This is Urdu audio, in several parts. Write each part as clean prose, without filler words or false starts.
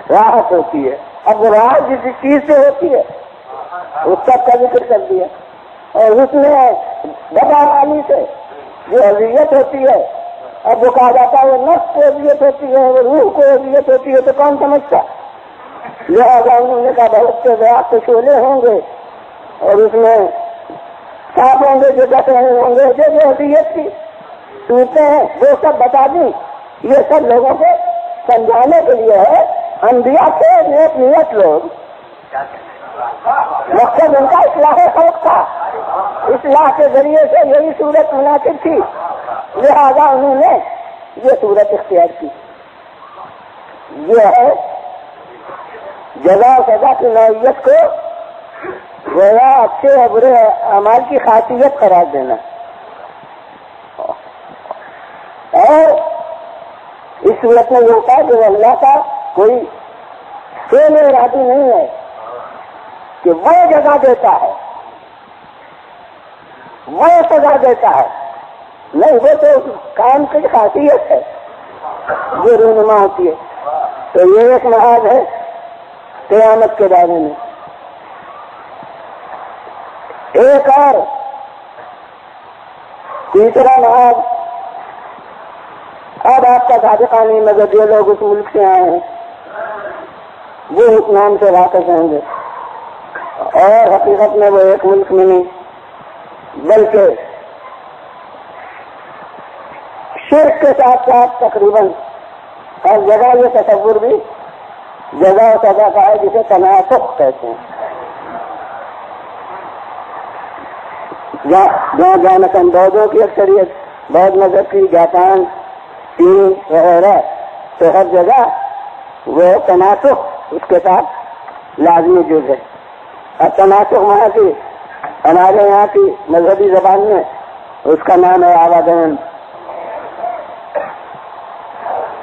راحت ہوتی ہے. اب راحت جس چیز سے ہوتی ہے اس سب کا ذکر کر دیا. اور اس میں دبا والی سے جو اذیت ہوتی ہے، اب وہ کہا جاتا ہے وہ نفس کو اذیت ہوتی ہے، وہ روح کو اذیت ہوتی ہے، تو کون سمجھتا؟ لہٰذا انہوں نے کہا بہت سے بیاض کے شعلے ہوں گے اور اس میں سانپ ہوں گے جو ڈٹ رہے ہوں گے، جو اذیت کی صورتیں ہیں وہ سب بتا دیں. یہ سب لوگوں کو سمجھانے کے لیے ہے. انبیاء تھے نیک نیت لوگ، مقصد ان کا اصلاح خلق تھا. اصلاح کے ذریعے سے یہی صورت مناسب تھی، لہذا انہوں نے یہ صورت اختیار کی. یہ ہے جزا و سزا کی نوعیت کو گویا اچھے اور برے اعمال کی خاصیت قرار دینا. اور اس صورت میں یہ ہوتا ہے کہ اللہ کا کوئی فعل ارادی نہیں ہے کہ وہ جزا دیتا ہے، وہ سزا دیتا ہے. نہیں، وہ تو کام کی خاصیت ہے جو رونما ہوتی ہے. تو یہ ایک محاذ ہے قیامت کے بارے میں. ایک اور تیسرا محاذ، اب آپ کا صادقانی مگر جو لوگ اس ملک سے آئے ہیں وہ اس نام سے واقف ہوں گے، اور حقیقت میں وہ ایک ملک میں نہیں بلکہ شرک کے ساتھ ساتھ تقریباً ہر جگہ یہ تصور بھی جزا و سزا کا ہے جسے تناسخ کہتے ہیں. جہاں جہاں مثلاً بودھوں کی اکثریت، بودھ مذہب کی، جاپان، چین وغیرہ، تو ہر جگہ وہ تناسخ اس کے ساتھ لازمی جز ہے. اور تناسخ وہاں کی ہمارے یہاں کی مذہبی زبان میں اس کا نام ہے آوادن.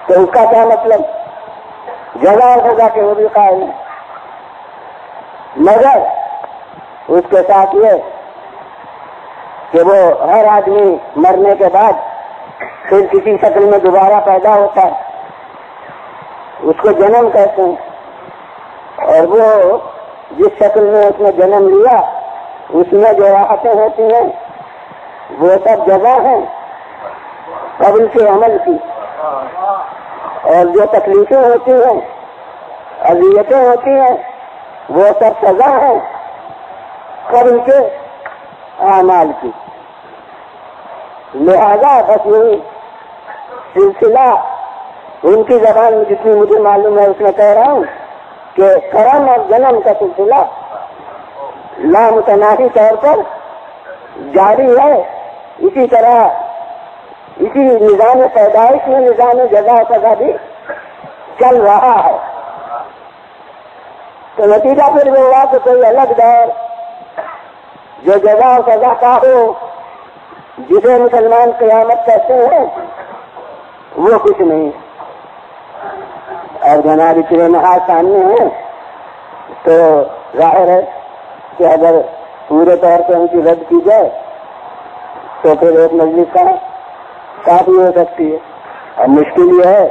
تو اس کا کیا مطلب؟ جزا اور سزا کے وہ بھی قائم ہے، مگر اس کے ساتھ یہ کہ وہ ہر آدمی مرنے کے بعد پھر کسی شکل میں دوبارہ پیدا ہوتا ہے، اس کو جنم کہتے ہیں. اور وہ جس شکل میں اس نے جنم لیا اس میں جو راحتیں ہوتی ہیں وہ سب جزا ہیں قبل کے عمل کی، اور جو تکلیفیں ہوتی ہیں، اذیتیں ہوتی ہیں، وہ سب سزا ہیں قبل کے اعمال کی. لہذا بس یہی سلسلہ ان کی زبان میں جتنی مجھے معلوم ہے اس میں کہہ رہا ہوں کہ کرم اور جنم کا سلسلہ لامتناہی طور پر جاری ہے. اسی طرح اسی نظام پیدائش میں نظام جزا و سزا بھی چل رہا ہے. تو نتیجہ پھر یہ ہوا کہ کوئی الگ دور جو جزا و سزا کا ہو، جسے مسلمان قیامت کہتے ہیں، وہ کچھ نہیں. اور جناب اتنے محاذ سامنے ہیں تو ظاہر ہے کہ اگر پورے طور سے ان کی رد کی جائے تو پھر ایک مجلس کا کافی ہو سکتی ہے. اور مشکل یہ ہے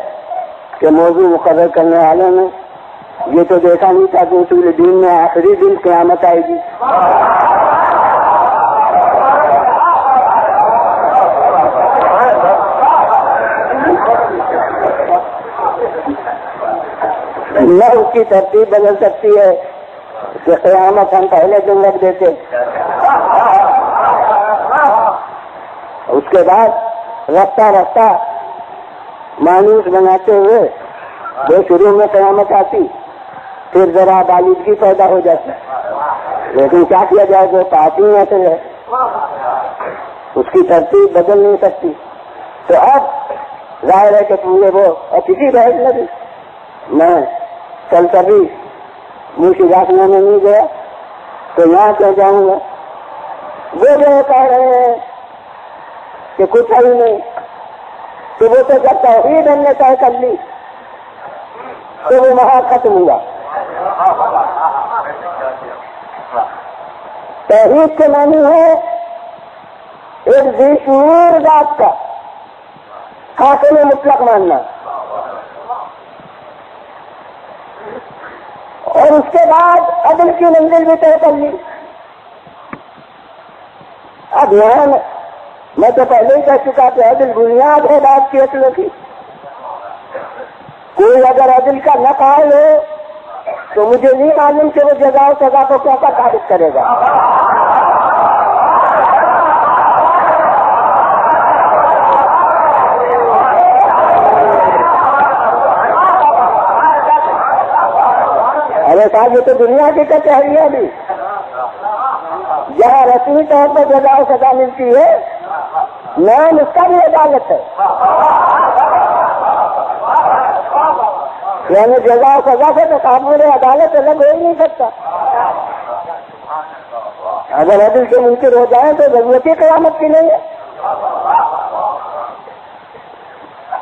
کہ موضوع مقرر کرنے والوں نے یہ تو دیکھا نہیں تھا کہ اصول دین میں آخری دن قیامت آئے گی. نہ اس کی ترتیب بدل سکتی ہے کہ قیامت ہم پہلے دن رکھ دیتے، اس کے بعد رفتہ رفتہ مانوس بناتے ہوئے جو شروع میں قیامت آتی پھر ذرا بالغگی پیدا ہو جاتی. لیکن کیا کیا جائے، جو پارٹی ایسے ہے اس کی ترتیب بدل نہیں سکتی. تو اب ظاہر ہے کہ پورے وہ اور کسی بحث میں بھی میں کل کبھی منشی داخلہ میں نہیں گیا تو یہاں کیوں جاؤں گا. وہ جو کہہ رہے ہیں کہ کچھ ہے ہی نہیں، تو وہ تو جب توحید ہم نے طے کر لی تو وہ وہاں ختم ہوا. توحید کے معنی ہے ایک ذی شعور ذات کا حاصل مطلق ماننا. اور اس کے بعد عدل کی منزل بھی طے کر لی. اب یہاں میں تو پہلے ہی کہہ چکا کہ عدل بنیاد ہے بات کی اصلوں کی. کوئی اگر عدل کا نہ قائل ہو تو مجھے نہیں معلوم کہ وہ جزا و سزا کو کیا ثابت کرے گا. ارے صاحب یہ تو دنیا کی کچہری ہے بھی. جہاں رسمی طور پر جزا و سزا ملتی ہے نام اس کا بھی عدالت ہے. یعنی جزا و سزا سے تو تعامل عدالت الگ ہو ہی نہیں سکتا. اگر عدل سے منکر ہو جائیں تو ضرورت ہی قیامت کی نہیں ہے.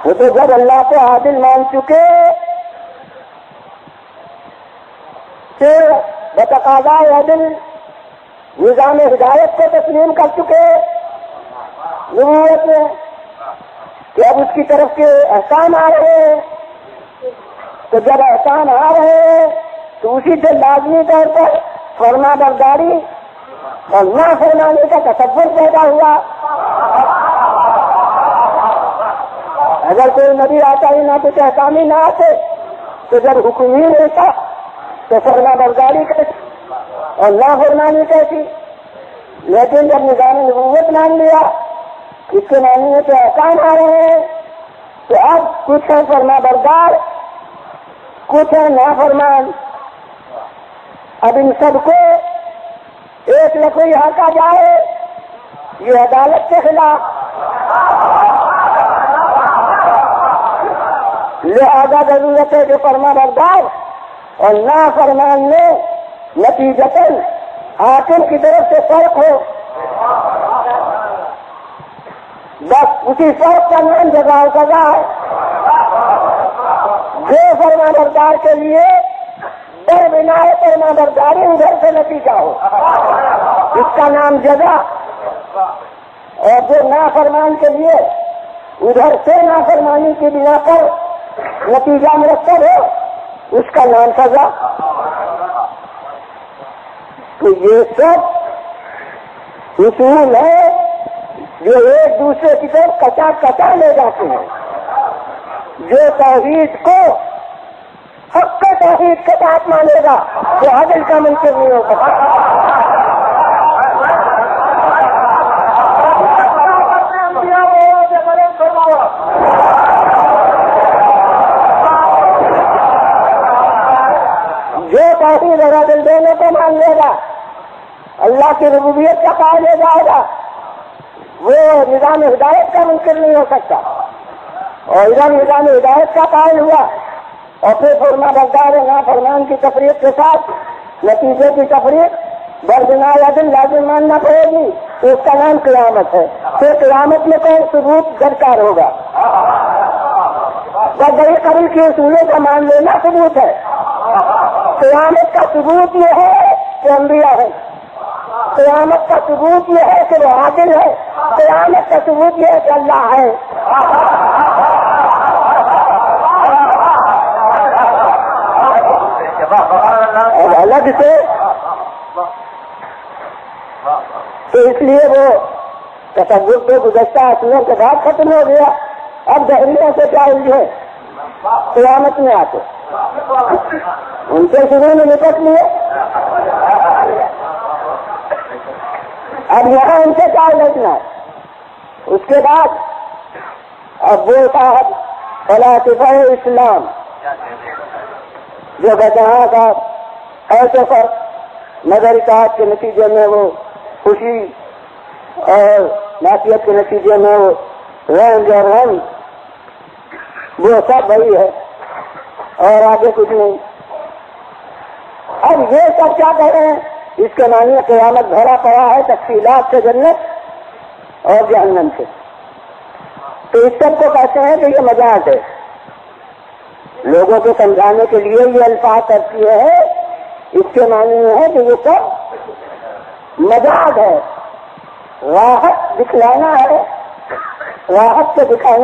وہ تو جب اللہ کو عادل مان چکے پھر بتقاضا عدل نظام ہدایت کو تسلیم کر چکے نبوت میں کہ اب اس کی طرف کے احکام آ رہے ہیں. تو جب احکام آ رہے ہیں تو اسی سے لازمی طور پر فرما برداری اور نہ فرمانے کا تصور پیدا ہوا. اگر کوئی نبی آتا ہی نہ کچھ احکام ہی نہ آتے تو جب حکم ہی نہیں تھا تو فرما برداری کیسی اور نہ فرمانی کیسی. لیکن جب نظام نبوت مان لیا اس کے ماننے کے احکام آ رہے ہیں تو اب کچھ ہے فرما بردار کچھ ہے نافرمان. اب ان سب کو ایک لکوئی ہانکا جائے یہ عدالت کے خلاف. لہذا ضرورت ہے کہ فرما بردار اور نافرمان میں نتیجتاً حاکم کی طرف سے فرق ہو. بس اسی فرق کا نام جزا و سزا ہے. جو فرما بردار کے لیے در بنا فرما برداری ادھر سے نتیجہ ہو اس کا نام جزا. اور جو نافرمان کے لیے ادھر سے نافرمانی کی بنا پر نتیجہ مرتب ہو اس کا نام سزا. تو یہ سب اصول ہے جو ایک دوسرے کی طرف کچا لے جاتے ہیں. جو توحید کو حق توحید کے ساتھ مانے گا وہ عدل کا منکر نہیں ہو سکتا. جو توحید اور عدل دونوں کو مان لے گا اللہ کی ربوبیت کا قائل ہو جائے گا وہ نظام ہدایت کا منکر نہیں ہو سکتا. اور ادھر نظام ہدایت کا قائل ہوا اور پھر فرما بردار نافرمان کی تفریق کے ساتھ نتیجے کی تفریق بربنا عدل لازم ماننا پڑے گی تو اس کا نام قیامت ہے. پھر قیامت میں کوئی ثبوت درکار ہوگا. بڑی قبل کی اصولوں کا مان لینا ثبوت ہے. قیامت کا ثبوت یہ ہے کہ انبیاء ہے. قیامت کا ثبوت یہ ہے کہ وہ عادل ہے. قیامت کا ثبوت یہ ہے کہ اللہ ہے. اور الگ سے تو اس لیے وہ تصور پہ گزشتہ اصلوں کے بعد ختم ہو گیا. اب دہلیوں سے کیا الجھے قیامت میں آتے ان کے شروع میں نپٹ لیے. اب یہاں ان سے کیا لڑنا ہے. اس کے بعد اب وہ صاحب فلاسفہ اسلام جو بجہاں کا ایسے پر نظر اطاعت کے نتیجے میں وہ خوشی اور معصیت کے نتیجے میں وہ رنج اور غم وہ سب وہی ہے اور آگے کچھ نہیں. اب یہ سب کیا کہہ رہے ہیں اس کے معنی قیامت بھرا پڑا ہے تفصیلات سے جنت اور جہنم سے. تو اس سب کو کہتے ہیں کہ یہ مجاز ہے. لوگوں کو سمجھانے کے لیے یہ الفاظ کرتی ہے. اس کے معنی یہ ہے کہ یہ سب مجاز ہے. راحت دکھلانا ہے. راحت سے دکھانا